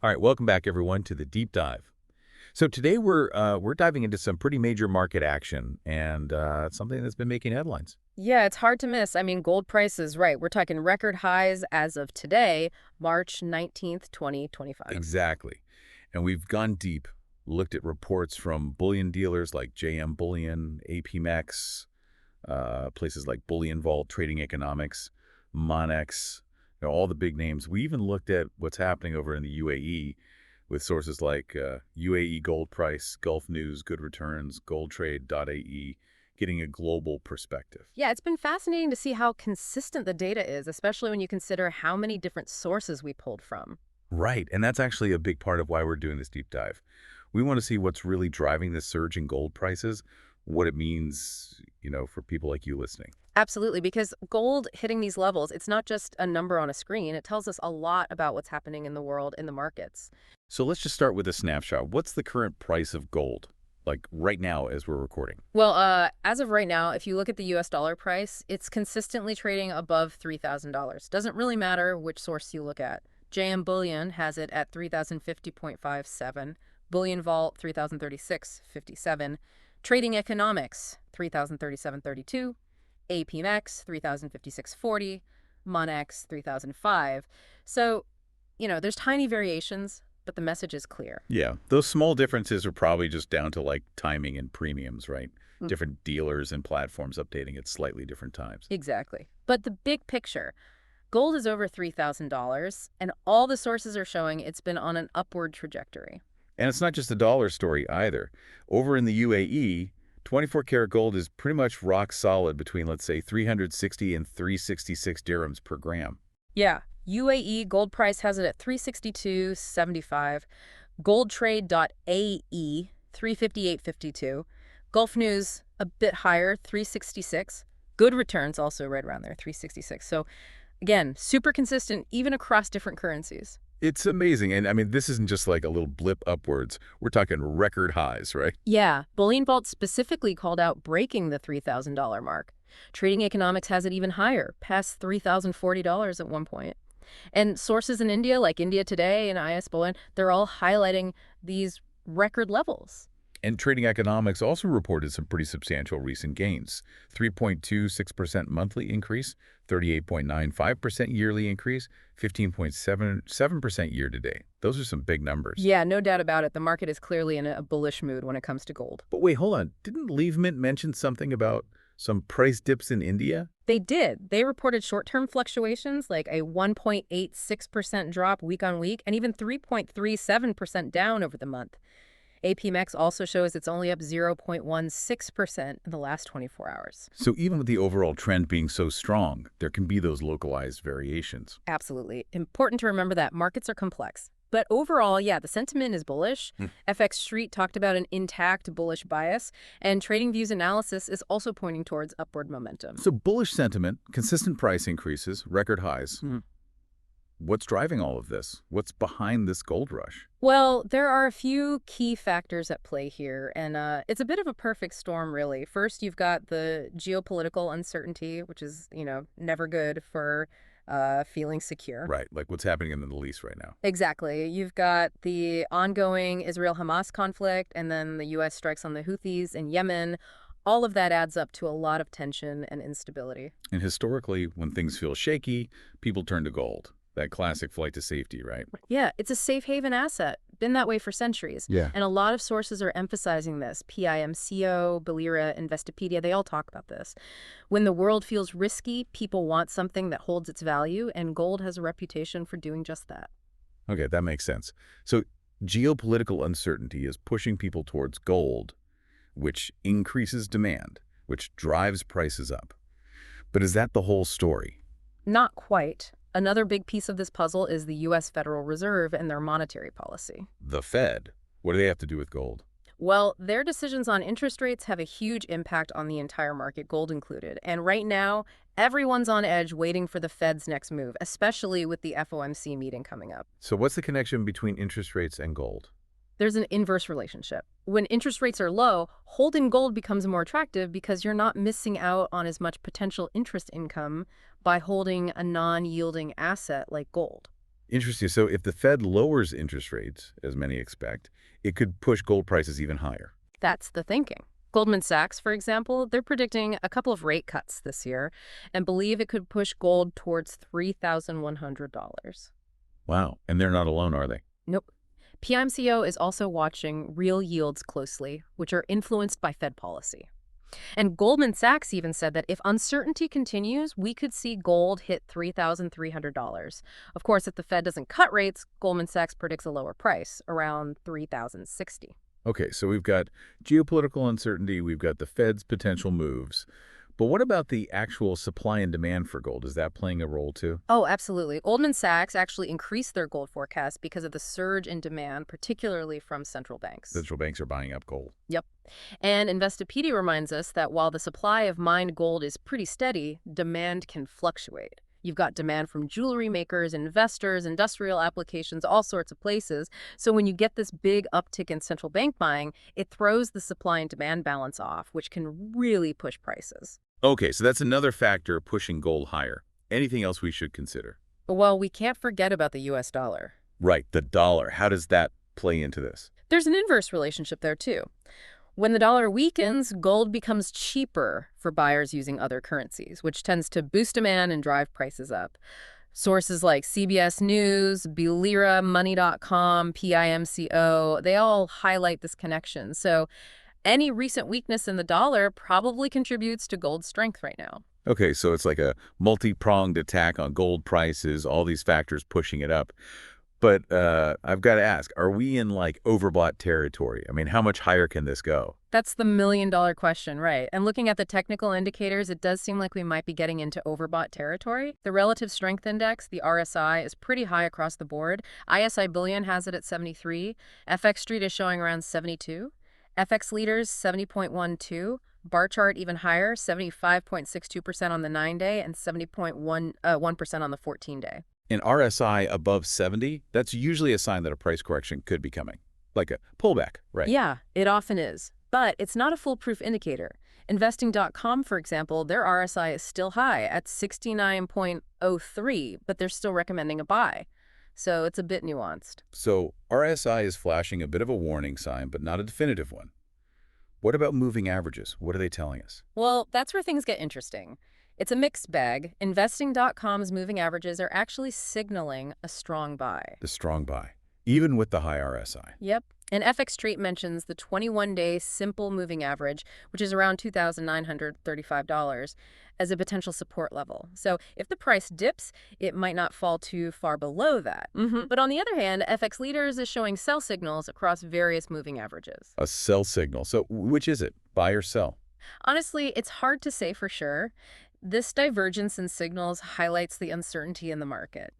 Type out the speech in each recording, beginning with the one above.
All right, welcome back everyone to the deep dive. So today we're diving into some pretty major market action and something that's been making headlines. Yeah, it's hard to miss. I mean, gold prices, right. We're talking record highs as of today, March 19th, 2025. Exactly. And we've gone deep, looked at reports from bullion dealers like JM Bullion, APMEX, places like Bullion Vault, Trading Economics, Monex, all the big names. We even looked at what's happening over in the UAE with sources like UAE Gold Price, Gulf News, Good Returns, GoldTrade.ae, getting a global perspective. Yeah, it's been fascinating to see how consistent the data is, especially when you consider how many different sources we pulled from. Right, and that's actually a big part of why we're doing this deep dive. We want to see what's really driving this surge in gold prices, what it means, for people like you listening. Absolutely, because gold hitting these levels, it's not just a number on a screen. It tells us a lot about what's happening in the world, in the markets. So let's just start with a snapshot. What's the current price of gold, like right now as we're recording? Well, as of right now, if you look at the US dollar price, it's consistently trading above $3,000. Doesn't really matter which source you look at. JM Bullion has it at 3,050.57, Bullion Vault 3,036.57, Trading Economics 3,037.32, APMEX 3,056.40, Monex 3,005. So, there's tiny variations, but the message is clear. Yeah, those small differences are probably just down to like timing and premiums, right? Different dealers and platforms updating at slightly different times. Exactly. But the big picture, gold is over $3,000, and all the sources are showing it's been on an upward trajectory. And it's not just a dollar story either. Over in the UAE, 24 karat gold is pretty much rock solid between, let's say, 360 and 366 dirhams per gram. Yeah, UAE gold price has it at 362.75, goldtrade.ae 358.52, Gulf News a bit higher, 366. Good returns also right around there, 366. So again, super consistent even across different currencies. It's amazing. And I mean, this isn't just like a little blip upwards. We're talking record highs, right? Yeah, Bullion Vault specifically called out breaking the $3,000 mark. Trading Economics has it even higher, past $3,040 at one point. And sources in India, like India Today and IS Bullion, they're all highlighting these record levels. And Trading Economics also reported some pretty substantial recent gains. 3.26% monthly increase, 38.95% yearly increase, 15.77% year to date. Those are some big numbers. Yeah, no doubt about it. The market is clearly in a bullish mood when it comes to gold. But wait, hold on. Didn't LeaveMint mention something about some price dips in India? They did. They reported short-term fluctuations like a 1.86% drop week on week and even 3.37% down over the month. APMEX also shows it's only up 0.16% in the last 24 hours. So even with the overall trend being so strong, there can be those localized variations. Absolutely. Important to remember that markets are complex. But overall, yeah, the sentiment is bullish. FX Street talked about an intact bullish bias, and TradingView's analysis is also pointing towards upward momentum. So bullish sentiment, consistent price increases, record highs. What's driving all of this? What's behind this gold rush? Well, there are a few key factors at play here, and it's a bit of a perfect storm, really. First, you've got the geopolitical uncertainty, which is, never good for feeling secure. Right, like what's happening in the Middle East right now. Exactly. You've got the ongoing Israel-Hamas conflict, and then the U.S. strikes on the Houthis in Yemen. All of that adds up to a lot of tension and instability. And historically, when things feel shaky, people turn to gold. That classic flight to safety, right? Yeah, it's a safe haven asset. Been that way for centuries. Yeah. And a lot of sources are emphasizing this. PIMCO, Belira, Investopedia, they all talk about this. When the world feels risky, people want something that holds its value, and gold has a reputation for doing just that. Okay, that makes sense. So geopolitical uncertainty is pushing people towards gold, which increases demand, which drives prices up. But is that the whole story? Not quite. Another big piece of this puzzle is the U.S. Federal Reserve and their monetary policy. The Fed, what do they have to do with gold? Well, their decisions on interest rates have a huge impact on the entire market, gold included. And right now, everyone's on edge waiting for the Fed's next move, especially with the FOMC meeting coming up. So what's the connection between interest rates and gold? There's an inverse relationship. When interest rates are low, holding gold becomes more attractive because you're not missing out on as much potential interest income by holding a non-yielding asset like gold. Interesting. So if the Fed lowers interest rates, as many expect, it could push gold prices even higher. That's the thinking. Goldman Sachs, for example, they're predicting a couple of rate cuts this year and believe it could push gold towards $3,100. Wow. And they're not alone, are they? Nope. PIMCO is also watching real yields closely, which are influenced by Fed policy. And Goldman Sachs even said that if uncertainty continues, we could see gold hit $3,300. Of course, if the Fed doesn't cut rates, Goldman Sachs predicts a lower price, around $3,060. Okay, so we've got geopolitical uncertainty, we've got the Fed's potential moves. But what about the actual supply and demand for gold? Is that playing a role too? Oh, absolutely. Goldman Sachs actually increased their gold forecast because of the surge in demand, particularly from central banks. Central banks are buying up gold. Yep. And Investopedia reminds us that while the supply of mined gold is pretty steady, demand can fluctuate. You've got demand from jewelry makers, investors, industrial applications, all sorts of places. So when you get this big uptick in central bank buying, it throws the supply and demand balance off, which can really push prices. Okay, so that's another factor pushing gold higher. Anything else we should consider? Well, we can't forget about the US dollar. Right, the dollar. How does that play into this? There's an inverse relationship there, too. When the dollar weakens, gold becomes cheaper for buyers using other currencies, which tends to boost demand and drive prices up. Sources like CBS News, Belira, Money.com, PIMCO, they all highlight this connection. So any recent weakness in the dollar probably contributes to gold's strength right now. Okay, so it's like a multi-pronged attack on gold prices, all these factors pushing it up. But I've got to ask, are we in like overbought territory? I mean, how much higher can this go? That's the million-dollar question, right? And looking at the technical indicators, it does seem like we might be getting into overbought territory. The Relative Strength Index, the RSI, is pretty high across the board. ISI Bullion has it at 73. FX Street is showing around 72. FX Leaders, 70.12. Bar chart even higher, 75.62% on the 9-day and 70.1% on the 14-day. An RSI above 70, that's usually a sign that a price correction could be coming, like a pullback, right? Yeah, it often is. But it's not a foolproof indicator. Investing.com, for example, their RSI is still high at 69.03, but they're still recommending a buy. So it's a bit nuanced. So RSI is flashing a bit of a warning sign, but not a definitive one. What about moving averages? What are they telling us? Well, that's where things get interesting. It's a mixed bag. Investing.com's moving averages are actually signaling a strong buy. The strong buy, even with the high RSI. Yep. And FX Street mentions the 21-day simple moving average, which is around $2,935, as a potential support level. So if the price dips, it might not fall too far below that. But on the other hand, FX Leaders is showing sell signals across various moving averages. A sell signal. So which is it, buy or sell? Honestly, it's hard to say for sure. This divergence in signals highlights the uncertainty in the market.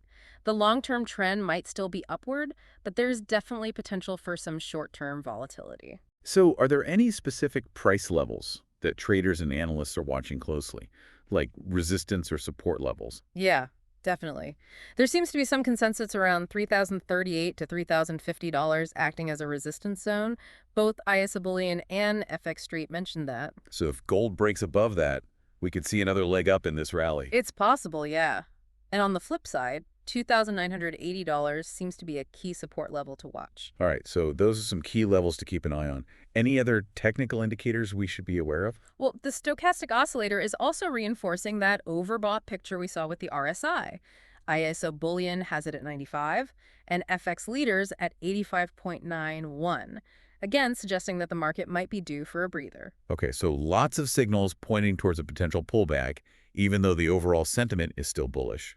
The long-term trend might still be upward, but there's definitely potential for some short-term volatility. So are there any specific price levels that traders and analysts are watching closely, like resistance or support levels? Yeah, definitely. There seems to be some consensus around $3,038 to $3,050 acting as a resistance zone. Both ISI Bullion and FX Street mentioned that. So if gold breaks above that, we could see another leg up in this rally. It's possible, yeah. And on the flip side, $2,980 seems to be a key support level to watch. All right, so those are some key levels to keep an eye on. Any other technical indicators we should be aware of? Well, the stochastic oscillator is also reinforcing that overbought picture we saw with the RSI. ISO Bullion has it at 95, and FX Leaders at 85.91. Again, suggesting that the market might be due for a breather. Okay, so lots of signals pointing towards a potential pullback, even though the overall sentiment is still bullish.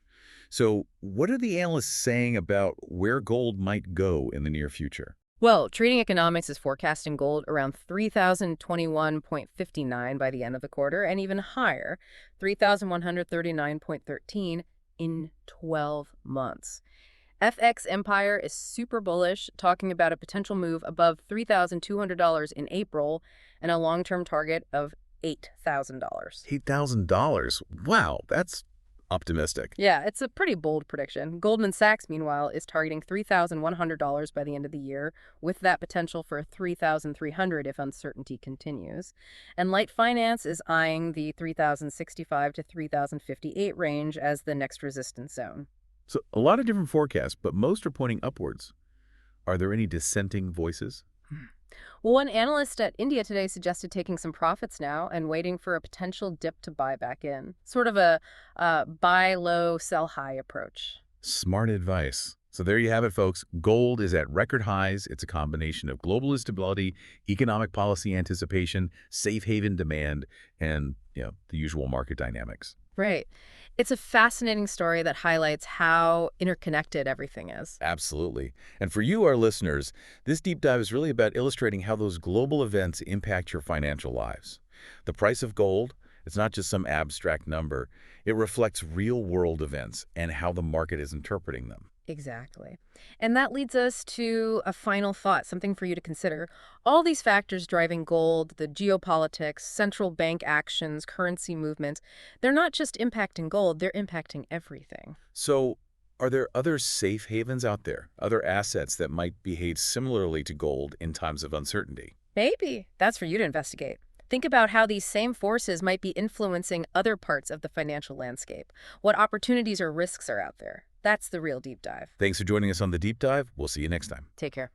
So what are the analysts saying about where gold might go in the near future? Well, Trading Economics is forecasting gold around 3,021.59 by the end of the quarter, and even higher, 3,139.13 in 12 months. FX Empire is super bullish, talking about a potential move above $3,200 in April and a long-term target of $8,000. $8,000. Wow, that's optimistic. Yeah, it's a pretty bold prediction. Goldman Sachs, meanwhile, is targeting $3,100 by the end of the year, with that potential for $3,300 if uncertainty continues. And Light Finance is eyeing the $3,065 to $3,058 range as the next resistance zone. So a lot of different forecasts, but most are pointing upwards. Are there any dissenting voices? Well, one analyst at India Today suggested taking some profits now and waiting for a potential dip to buy back in. Sort of a buy low, sell high approach. Smart advice. So there you have it, folks. Gold is at record highs. It's a combination of global instability, economic policy anticipation, safe haven demand, and the usual market dynamics. Right. It's a fascinating story that highlights how interconnected everything is. Absolutely. And for you, our listeners, this deep dive is really about illustrating how those global events impact your financial lives. The price of gold, it's not just some abstract number. It reflects real-world events and how the market is interpreting them. Exactly. And that leads us to a final thought, something for you to consider. All these factors driving gold, the geopolitics, central bank actions, currency movements, they're not just impacting gold, they're impacting everything. So, are there other safe havens out there, other assets that might behave similarly to gold in times of uncertainty? Maybe. That's for you to investigate. Think about how these same forces might be influencing other parts of the financial landscape. What opportunities or risks are out there? That's the real deep dive. Thanks for joining us on the deep dive. We'll see you next time. Take care.